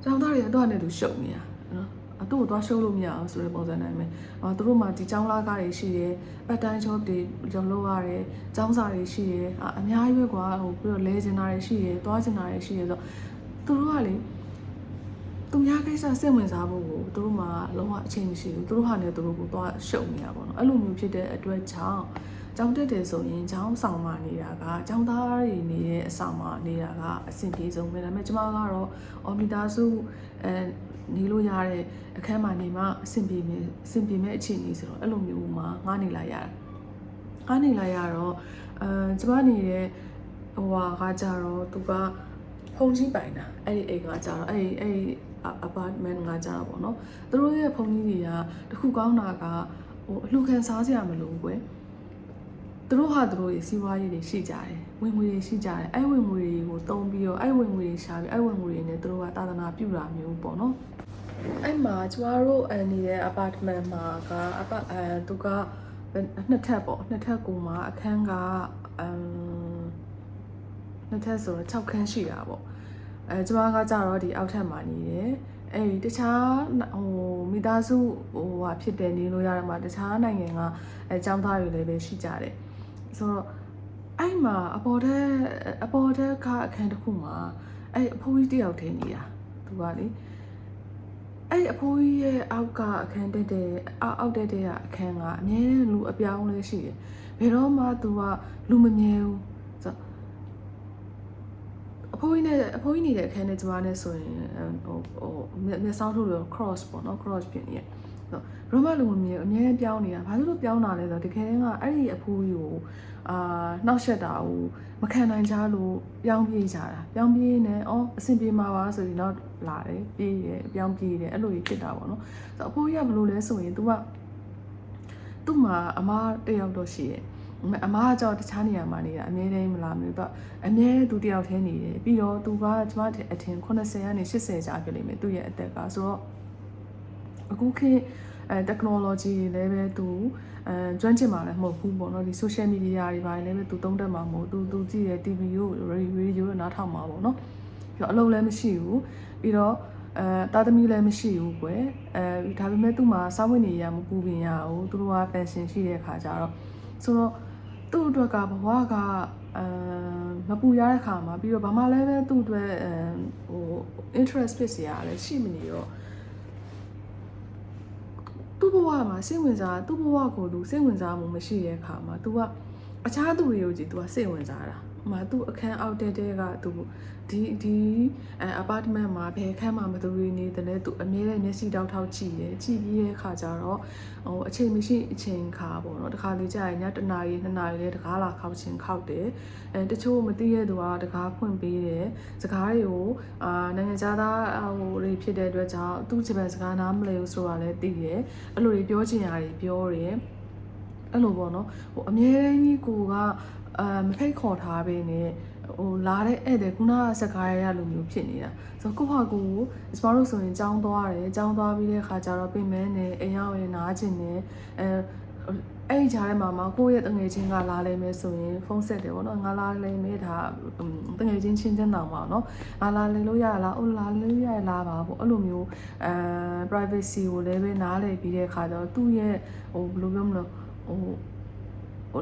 ကျောင်းသားတွေကတော့နဲ့သူရှုပ်နေတာเนาะအတူသွားရှုပ်လို့မရအောင်ဆိုတဲ့ပုံစံနိုင်မယ်သူတို့မှဒီကျောင်းလာကားတွေရှိတယ်ပတ်တန်း job တွေလုပ်လို့ရတယ်ကျောင်းစာတွေရှိတယ်အများကြီးပဲကွာဟိုပြီးတော့လဲကျင်တာတွေရှိတယ်သွားကျင်တာတွေရှိတယ်ဆိုတော့သူတို့ကလေသူများကိစ္စစိတ်ဝင်စားဖို့ကိုသူတို့မှလုံးဝအချိန်မရှိဘူးသူတို့ဟာနဲ့သူတို့ကိုသွားရှုပ်နေတာပေါ့နော်အဲ့လိုမျိုးဖြစ်တဲ့အတွက်ကြောင့်ကျောင်းတက်တယ်ဆိုရင်ကျောင်းဆောင်မှာနေတာကကျောင်းသားတွေနေတဲ့အဆောင်မှာနေတာကအဆင်ပြေဆုံးပဲဒါပေမဲ့ကျမကတော့အော်မီတာစုနေလို့ရတဲ့အခန်းမှာနေမှအဆင်ပြေမဲ့အခြေအနေဆိုတော့အဲ့လိုမျိုးမှာငားနေလိုက်ရတော့ကျမနေတဲ့ဟိုဟာကကြတော့သူကဖုန်ကြီးပိုင်တာအဲ့ဒီအိမ်ကကြတော့အဲ့ apartment ကကြတော့ပေါ့နော်သူတို့ရဲ့ဖုန်ကြီးတွေကတခုကောင်းတာကဟိုအလှခံစားစရာမလိုဘူးကွယ်သူတို့ဟာသူတို့ရဲ့စီးပွားရေးတွေရှိကြတယ်ဝင်ငွေတွေရှိကြတယ်အဲ့ဝင်ငွေတွေကိုတုံးပြီးတော့အဲ့ဝင်ငွေတွေရှာပြီးအဲ့ဝင်ငွေတွေနဲ့သူတို့ကသာသနာပြုတာမျိုးပေါ့နော်အဲ့မှာကျမတို့နေတဲ့ apartment မှာကသူကနှစ်ထပ်ပေါ့နှစ်ထပ်ကိုမှာအခန်းကနှစ်ထပ်ဆိုတော့6ခန်းရှိတာပေါ့ကျမကကြတော့ဒီအောက်ထပ်မှာနေတယ်အဲ့ဒီတခြားဟိုမိသားစုဟိုဟာဖြစ်တယ်နေလို့ရတယ်မှာတခြားနိုင်ငံကကျောင်းသားတွေလည်းပဲရှိကြတယ်ဆိုတော့အဲ့မှာအပေါ်ထက်ခအခန်းတစ်ခုမှာအဲ့အဖိုးကြီးတယောက်တည်းနေတာသူကလေအဲ့အဖိုးကြီးရဲ့အောက်ကအခန်းတက်တဲ့အောက်တက်တဲ့အခန်းကအမြဲလူအပြောင်းလဲရှိတယ်ဘယ်တော့မှသူကလူမမြဲဘူးဆိုအ ဖိုးကြီးနေတဲ့အခန်းနဲ့ကျမနဲ့ဆိုရင်မျက်စောင်းထုတ်လို့ cross ပေါ့နော် cross ဖြစ်နေရဲ့ရောမလူမျိုးအများကြီးပြောင်းနေတာဘာလို့ပြောင်းတာလဲဆိုတော့တကယ်တမ်းကအဲ့ဒီအဖိုးကြီးကိုနှောက်ယှက်တာကိုမခံနိုင်ကြလို့ပြောင်းပြေးကြတာပြောင်းပြေးနေအဆင်ပြေမှာပါဆိုပြီးတော့လာတယ်ပြေးတယ်ပြောင်းပြေးတယ်အဲ့လိုကြီးဖြစ်တာပေါ့နော်ဆိုတော့အဖိုးကြီးကဘယ်လိုလဲဆိုရင် तू ကသူ့မှာအမားတယောက်တော့ရှိရဲ့အမားကကြောက်တခြားနေရာမှာနေတာအမြဲတမ်းမလားမလို့တော့အမြဲသူတယောက်တည်းနေတယ်ပြီးတော့သူကကျမအထင်80ကနေ80ကြာဖြစ်လိမ့်မယ်သူ့ရဲ့အသက်ကဆိုတော့အခုခေတ်technology တွေလည်းပဲသူကျွမ်းကျင်မှာလည်းမဟုတ်ဘူးပေါ့နော်ဒီ social media တွေပါလည်းပဲသူသုံးတတ်မှာမဟုတ်သူကြည့်ရ TV ကို radio နားထောင်မှာပေါ့နော်ပြီးတော့အလုပ်လည်းမရှိဘူးပြီးတော့တာသမီလည်းမရှိဘူးကွယ်ဒါပေမဲ့သူ့မှာစာဝတ်နေရမပူပင်ရဘူးသူတို့က pension ရှိတဲ့ခါကျတော့ဆိုတော့သူ့အတွက်ကဘဝကမပူရတဲ့ခါမှာပြီးတော့ဘာမှလည်းပဲသူ့အတွက်interest ဖြစ်စရာလည်းရှိမနေတော့သူ့ဘဝမှာစိတ်ဝင်စားသူ့ဘဝကိုသူစိတ်ဝင်စားမှုမရှိတဲ့အခါမှာ तू ကအခြားသူတွေကိုကြည့် तू ကစိတ်ဝင်စားတာသူ့အခန်းအောက်တဲက तू ဒီ apartment မှာဘယ်အခန်းမှာမသူတွေနေတယ်လဲ तू အမြဲတမ်းမျက်စိတောက်ထောက်ကြည့်တယ်ကြည့်ပြီးတဲ့အခါကျတော့အချိန်မရှိအချိန်ခါပေါ့နော်တခါလေကြာရင်ည1 နာရီ2 နာရီလဲတကားလာခောက်ချင်းခောက်တယ်တချို့မသိတဲ့သူကတကားဖွင့်ပေးတယ်စကားတွေကိုနိုင်ငံခြားသားတွေဖြစ်တဲ့အတွက်ကြောင့်သူ့ဂျပန်စကားနားမလည်ဘူးဆိုတာလည်းသိတယ်အဲ့လိုတွေပြောချင်တာတွေပြောတယ်အဲ့လိုပေါ့နော်အမြဲတမ်းကြီးကိုကမဖိတ်ခေါ်ထားပေးနဲ့လာတဲ့ဧည့်သည်ခုနကစကားရလူမျိုးဖြစ်နေတာဆိုတော့ကိုယ့်ဟာကိုယ်ကျမတို့ဆိုရင်ကြောင်းသွားတယ်ကြောင်းသွားပြီးတဲ့အခါကျတော့ပြင်မဲနဲ့အိမ်ရောက်ရင်နားကျင်တယ်အဲ့ဒီကြားထဲမှာကိုယ့်ရဲ့တငယ်ချင်းကလာလိမ့်မယ်ဆိုရင်ဖုန်းဆက်တယ်ပေါ့နော်ငါလာလိမ့်မယ်ဒါတငယ်ချင်းချင်းတောင်ပါနော်ငါလာလိမ့်လို့ရလားလာလို့ရလားပါပေါ့အဲ့လိုမျိုးprivacy ကိုလည်းပဲနားလည်ပြီးတဲ့အခါကျတော့သူ့ရဲ့ဘယ်လိုပြောမလဲ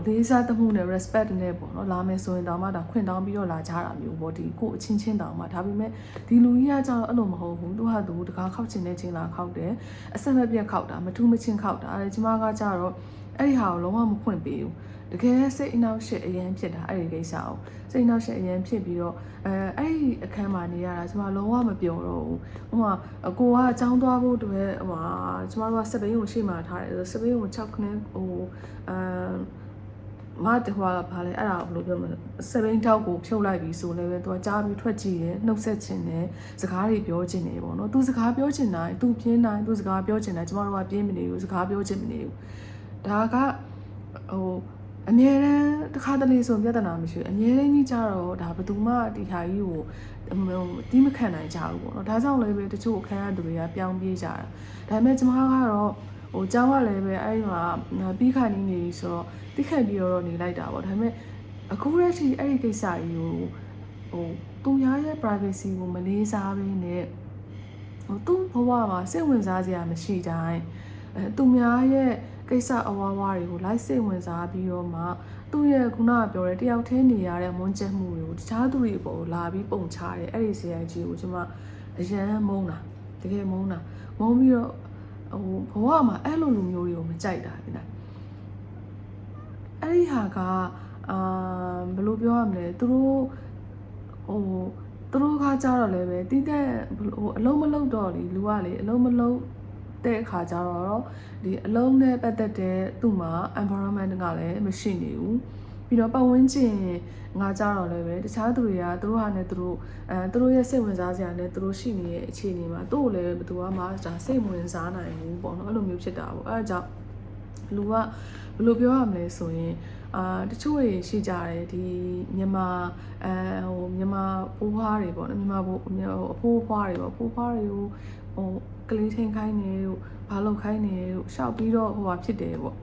လေးစားတမှုနဲ့ respect နဲ့ပေါ့နော်လာမယ်ဆိုရင်တောင်မှဒါခွင့်တောင်းပြီးတော့လာကြတာမျိုးပေါ့ဒီကိုအချင်းချင်းတောင်မှဒါပေမဲ့ဒီလူကြီးကကြောက်အဲ့လိုမဟုတ်ဘူးသူဟာသူတကားခောက်ချင်တဲ့ချင်းလာခောက်တယ်အဆက်မပြတ်ခောက်တာမထူးမချင်းခောက်တာအဲ့ဒီကျမကကြတော့အဲ့ဒီဟာကိုလုံးဝမဖွင့်ပေးဘူးတကယ်စိတ်အနှောက်အယှက်အရင်ဖြစ်တာအဲ့ဒီကိစ္စကိုစိတ်အနှောက်အယှက်အရင်ဖြစ်ပြီးတော့အဲ့ဒီအခန်းမှာနေရတာကျမလုံးဝမပျော်တော့ဘူးကိုကအကြောင်းသွားဖို့အတွက်ကျမတို့ကစပိန်ကိုရှေ့မှာထားတယ်စပိန်ကို6ခနဲ့မတဟွာဘာလဲအဲ့ဒါဘယ်လိုပြောမလဲစပိန်တောက်ကိုဖြုတ်လိုက်ပြီးဆိုလည်းပဲသူကကြားပြီးထွက်ကြည့်တယ်နှုတ်ဆက်ခြင်းနဲ့စကားတွေပြောခြင်းနေပေါ့နော်သူစကားပြောခြင်းတိုင်းသူပြင်းတိုင်းသူစကားပြောခြင်းတိုင်းကျမတို့ကပြင်းမနေဘူးစကားပြောခြင်းမနေဘူးဒါကအမြဲတမ်းတစ်ခါတလေဆိုပြဿနာမရှိဘူးအမြဲတမ်းကြီးကြတော့ဒါဘယ်သူမှဒီဟာကြီးကိုတီးမခံနိုင်ကြဘူးပေါ့နော်ဒါကြောင့်လည်းပဲတချို့အခန်းကသူတွေကပြောင်းပြေးကြတာဒါပေမဲ့ကျမကတော့ကျောင်းကလည်းပဲအဲ့ဒီမှာပြီးခါနေပြီဆိုတော့တိခတ်ပြီးတော့နေလိုက်တာပေါ့ဒါပေမဲ့အခုတည်းကအဲ့ဒီကိစ္စကြီးကိုသူများရဲ့ privacy ကိုမလေးစားဘဲနဲ့သူ့ဘဝမှာစိတ်ဝင်စားစရာမရှိတိုင်းသူများရဲ့ကိစ္စအဝါဝါတွေကိုလိုက်စိတ်ဝင်စားပြီးတော့မှသူ့ရဲ့ခုနကပြောတဲ့တယောက်တည်းနေရတဲ့မွန်းကျက်မှုတွေကိုတခြားသူတွေပေါ်လာပြီးပုံချတယ်အဲ့ဒီဆရာကြီးကိုကျွန်မအရန်မုန်းတာတကယ်မုန်းတာမုန်းပြီးတော့ဘဝမှာအဲ့လိုလူမျိုးတွေကိုမကြိုက်တာဒီလားအဲ့ဒီဟာကဘယ်လိုပြောရမလဲသူတို့ကကြတော့လည်းပဲတိတဲ့အလုံးမလုံးတော့လေလူကလေအလုံးမလုံးတဲ့အခါကျတော့ဒီအလုံးနဲ့ပတ်သက်တဲ့သူ့မှာ environment ကလည်းမရှိနေဘူးပြီးတော့ပတ်ဝန်းကျင်ငါကြတော့လည်းပဲတခြားသူတွေကသူတို့ဟာနဲ့သူတို့ရဲ့စိတ်ဝင်စားစရာနဲ့သူတို့ရှိနေတဲ့အခြေအနေမှာသူ့ကိုလည်းဘယ်သူမှဒါစိတ်ဝင်စားနိုင်ဘူးပေါ့နော်အဲ့လိုမျိုးဖြစ်တာပေါ့အဲ့ဒါကြောင့်လူကဘယ်လိုပြောရမလဲဆိုရင်တချို့တွေရှိကြတယ်ဒီမြန်မာမြန်မာပိုးဖွားတွေပေါ့နော်မြန်မာအဖိုးဖွားတွေပေါ့ဖိုးဖွားတွေကိုကလေးထိန်ခိုင်းနေတို့ဘာလုပ်ခိုင်းနေတို့ရှောက်ပြီးတော့ဖြစ်တယ်ပေါ့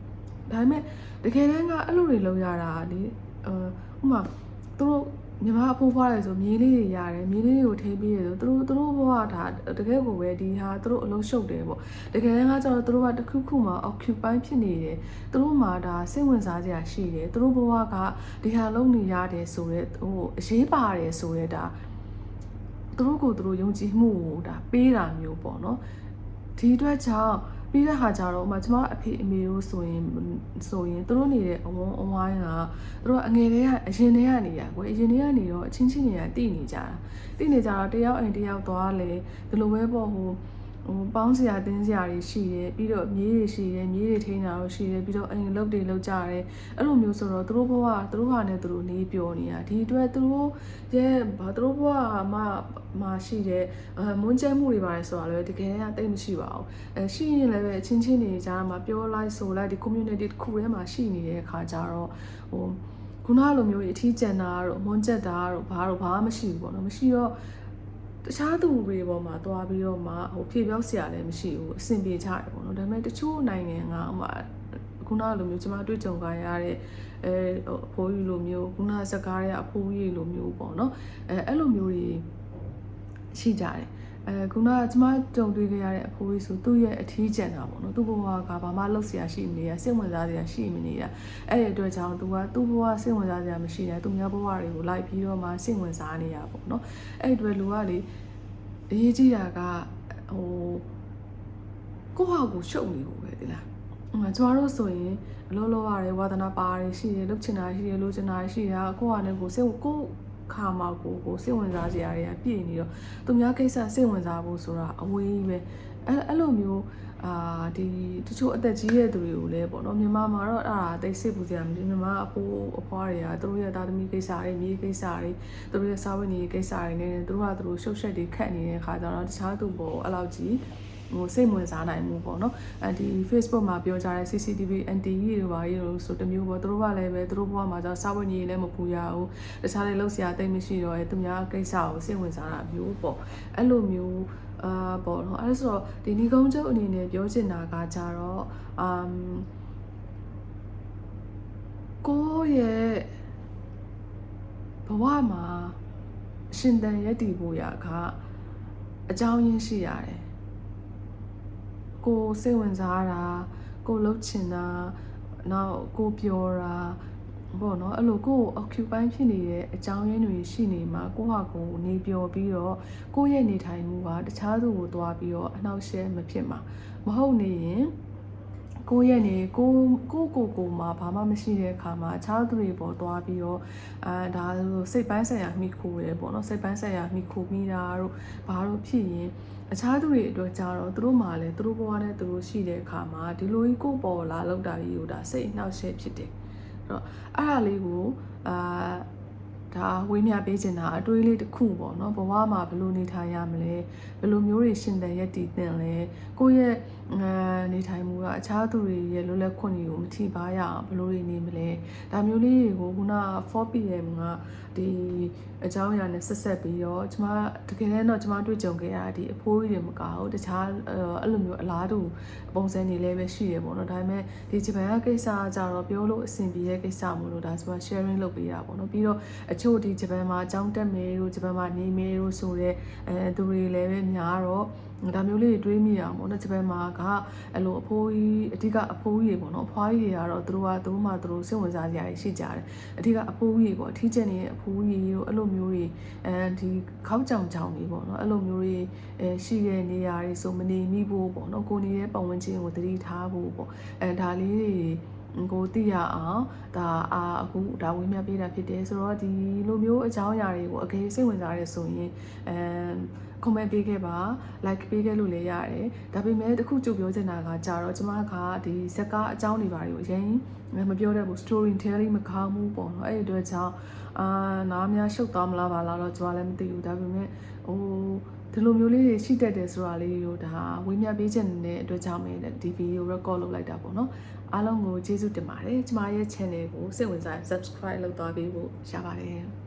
ဒါပေမဲ့တကယ်တမ်းကအဲ့လိုတွေလုပ်ရတာလေဥမာသူတို့မြန်မာအဖိုးဖွားတယ်ဆိုမြေးလေးတွေရတယ်မြေးလေးတွေကိုထိပေးရတယ်သူတို့ဘဝဒါတကယ်ကိုပဲဒီဟာသူတို့အလုံးရှုပ်တယ်ပေါ့တကယ်တမ်းကကျတော့သူတို့ကတစ်ခုခုမှာ occupy ဖြစ်နေတယ်သူတို့မှာဒါစိတ်ဝင်စားစရာရှိတယ်သူတို့ဘဝကဒီဟာလုံးနေရတယ်ဆိုတော့အရေးပါတယ်ဆိုတော့ဒါသူတို့ကိုသူတို့ယုံကြည်မှုကိုဒါပေးတာမျိုးပေါ့နော်ဒီအတွက်ကြောင့် ပြီးတဲ့ခါကျတော့ဥမာကျမအဖေအမေတို့ဆိုရင်သူတို့နေတဲ့အဝန်းအဝိုင်းကသူတို့အငယ်တွေကအရင်တွေကနေရကွယ်အရင်တွေကနေတော့အချင်းချင်းတွေကတည်နေကြတော့တယောက်အိမ်တယောက်သွားလေဒီလိုပဲပေါ့ဟိုပေါင်းစရာတင်းစရာတွေရှိတယ်ပြီးတော့မြေးတွေရှိတယ်မြေးတွေထိန်းတာတော့ရှိတယ်ပြီးတော့အိမ်လုပ်တွေလုပ်ကြတယ်အဲ့လိုမျိုးဆိုတော့သူတို့ဘဝသူတို့ဟာနဲ့သူတို့နေပျော်နေတာဒီအတွက်သူတို့ဘဝမှာရှိတဲ့မွန်းကျဲမှုတွေပါတယ်ဆိုတာလည်းတကယ်ကတိတ်မရှိပါဘူးရှိရင်လည်းပဲအချင်းချင်းတွေကြားမှာပြောလိုက်ဆိုလိုက်ဒီ community တစ်ခုထဲမှာရှိနေတဲ့အခါကျတော့ဟိုခုနလိုမျိုးအထီးကျန်တာတို့မွန်းကျက်တာတို့ဘာမှမရှိဘူးပေါ့နော်မရှိတော့တခြားသူတွေပေါ်မှာတွားပြီးတော့မှဟိုဖြေပြောက်စရာလည်းမရှိဘူးအဆင်ပြေကြတယ်ပေါ့နော်ဒါပေမဲ့တချို့နိုင်ငံကဥမာခုနလိုမျိုးကျွန်မတွေ့ကြုံကြရတဲ့အဖိုးကြီးလိုမျိုးခုနစကားရဲ့အဖိုးကြီးလိုမျိုးပေါ့နော်အဲ့လိုမျိုးတွေရှိကြတယ်ခုနကကျွန်မကြုံတွေ့ခဲ့ရတဲ့အဖိုးကြီးဆိုသူ့ရဲ့အထီးကျန်တာပေါ့နော်သူ့ဘဝကဘာမှလုပ်စရာရှိမနေရစိတ်ဝင်စားစရာရှိမနေရအဲ့ဒီအတွက်ကြောင့်သူကသူ့ဘဝစိတ်ဝင်စားစရာမရှိတယ်သူများဘဝတွေကိုလိုက်ပြီးတော့မှစိတ်ဝင်စားနေရပေါ့နော်အဲ့ဒီအတွက်လူကလေအရေးကြီးတာကဟိုကိုယ့်ဟာကိုရှုပ်နေဖို့ပဲဒီလားကျမတို့ဆိုရင်အလုံးလုံးရတယ်ဝါသနာပါတယ်ရှိတယ်လုပ်ချင်တာရှိတယ်လုပ်ချင်တာရှိတာကိုယ့်ဟာနဲ့ကိုကိုခါမှာကိုစိတ်ဝင်စားစရာတွေကပြည့်နေတော့သူများကိစ္စစိတ်ဝင်စားဖို့ဆိုတာအဝေးကြီးပဲအဲ့လိုမျိုးဒီတချို့အသက်ကြီးတဲ့သူတွေကိုလည်းပေါ့နော်မြန်မာမှာတော့အဲ့ဒါတိတ်စိတ်ပူစရာမလိုမြန်မာအဖိုးအဖွားတွေကသူတို့ရဲ့သားသမီးကိစ္စတွေမြေကိစ္စတွေသူတို့ရဲ့စာဝတ်နေကိစ္စတွေနဲ့သူတို့ကသူတို့ရှုပ်ရှက်တွေခတ်နေတဲ့အခါကျတော့တခြားသူပေါ်အဲ့လောက်ကြီးဟိုစိတ်ဝင်စားနိုင်မှုပေါ့နော်ဒီ Facebook မှာပြောကြတဲ့ CCTV NTV တွေပါရေးလို့ဆိုတမျိုးပေါ့သူတို့ကလည်းပဲသူတို့ဘဝမှာကျစာဝတ်နေလည်းမပူရဘူးတခြားလည်းလုပ်စရာတိတ်မရှိတော့သူများကိစ္စကိုစိတ်ဝင်စားတာမျိုးပေါ့အဲ့လိုမျိုးပေါ့နော်အဲ့ဆိုတော့ဒီညီကုန်းချုပ်အနေနဲ့ပြောချင်တာကကြတော့ကိုယ့်ရဲ့ဘဝမှာရှင်သန်ရည်တည်ဖို့ရာကအကြောင်းရင်းရှိရတယ်ကိုစိတ်ဝင်စားတာကိုလှုပ်ချင်တာနောက်ကိုပျော်တာပေါ့နော်အဲ့လိုကို occupy ဖြစ်နေတဲ့အကြောင်းရင်းတွေရှိနေမှာကိုဟာကိုနေပျော်ပြီးတော့ကိုရဲ့နေထိုင်မှုကတခြားသူကိုသွားပြီးတော့အနှောက်အယှက်မဖြစ်မှာမဟုတ်နေရင်ကိုရဲ့နေကိုမှာဘာမှမရှိတဲ့အခါမှာအခြားသူတွေပေါ်သွားပြီးတော့ဒါစိတ်ပိုင်းဆိုင်ရာမိခိုးရယ်ပေါ့နော်စိတ်ပိုင်းဆိုင်ရာမိခိုးမိတာတို့ဘာလို့ဖြစ်ရင်အခြားသူတွေအတွက်ကြတော့သူတို့မှလည်းသူတို့ဘဝနဲ့သူတို့ရှိတဲ့အခါမှာဒီလိုကြီးကိုပေါ်လာလောက်တာကြီးကိုဒါစိတ်အနှောက်အယှက်ဖြစ်တယ်အဲ့တော့အဲ့ဒါလေးကိုဒါဝေးမြပေးချင်တာအတွေးလေးတစ်ခုပေါ့နော်ဘဝမှာဘယ်လိုနေထိုင်ရမလဲဘယ်လိုမျိုးတွေရှင်သန်ရည်တည်သင့်လဲကိုယ့်ရဲ့နေထိုင်မှုကအခြားသူတွေရဲ့လွတ်လပ်ခွင့်တွေကိုမထိပါရအောင်ဘယ်လိုနေမလဲဒါမျိုးလေးတွေကိုခုန 4PM ကဒီအကြောင်းအရာနဲ့ဆက်ပြီးတော့ကျမတကယ်တော့ကျမတွေ့ကြုံခဲ့ရတာဒီအဖိုးကြီးတွေမကဘူးတခြားအဲ့လိုမျိုးအလားတူပုံစံတွေလည်းပဲရှိရပေါ့နော်ဒါပေမဲ့ဒီဂျပန်ကကိစ္စကြတော့ပြောလို့အဆင်ပြေတဲ့ကိစ္စမို့လို့ဒါကျမ sharing လုပ်ပေးတာပေါ့နော်ပြီးတော့အချို့ဒီဂျပန်မှာအကြောင်းတက်မယ်တို့ဂျပန်မှာနေမယ်တို့ဆိုတဲ့သူတွေလည်းပဲများတော့ဒါမျိုးလေးတွေးမိအောင်ပေါ့နော်ဂျပန်မှာကအဲ့လိုအဖိုးကြီးအဓိကအဖိုးကြီးတွေပေါ့နော်အဖွားကြီးတွေကတော့သူတို့မှသူတို့စိတ်ဝင်စားကြရရှိကြတယ်အဓိကအဖိုးကြီးတွေပေါ့အထီးကျန်နေတဲ့အဖိုးကြီးတို့အဲ့လိုမျိုးတွေဒီခေါက်ကြောင်တွေပေါ့နော်အဲ့လိုမျိုးတွေရှိတဲ့နေရာတွေဆိုမနေမိဖို့ပေါ့နော်ကိုနေတဲ့ပတ်ဝန်းကျင်ကိုသတိထားဖို့ပေါ့ဒါလေးတွေကိုသိရအောင်ဒါအခုဒါဝေးမြပေးတာဖြစ်တယ်ဆိုတော့ဒီလိုမျိုးအကြောင်းအရာတွေကိုအကယ်စိတ်ဝင်စားရဲဆိုရင် comment ပေးခဲ့ပါ like ပေးခဲ့လို့လည်းရတယ်ဒါပေမဲ့တခုကြိုပြောချင်တာကကြတော့ကျမကဒီဇက်ကားအကြောင်းတွေပါတယ်ကိုအရင်မပြောတတ်ဘူး storytelling မကောင်းဘူးပေါ့နော်အဲ့ဒီအတွက်ကြောင့်နားများရှုပ်သွားမလားပါလားတော့ကျမလည်းမသိဘူးဒါပေမဲ့ဟိုဒီလိုမျိုးလေးတွေရှိတတ်တယ်ဆိုတာလေးကိုဒါဝေးမြပေးချင်တဲ့အတွက်ကြောင့်ပဲဒီဗီဒီယို record လုပ်လိုက်တာပေါ့နော်အားလုံးကိုကျေးဇူးတင်ပါတယ်ကျမရဲ့ channel ကိုစိတ်ဝင်စား subscribe လုပ်သွားပေးဖို့ရှားပါတယ်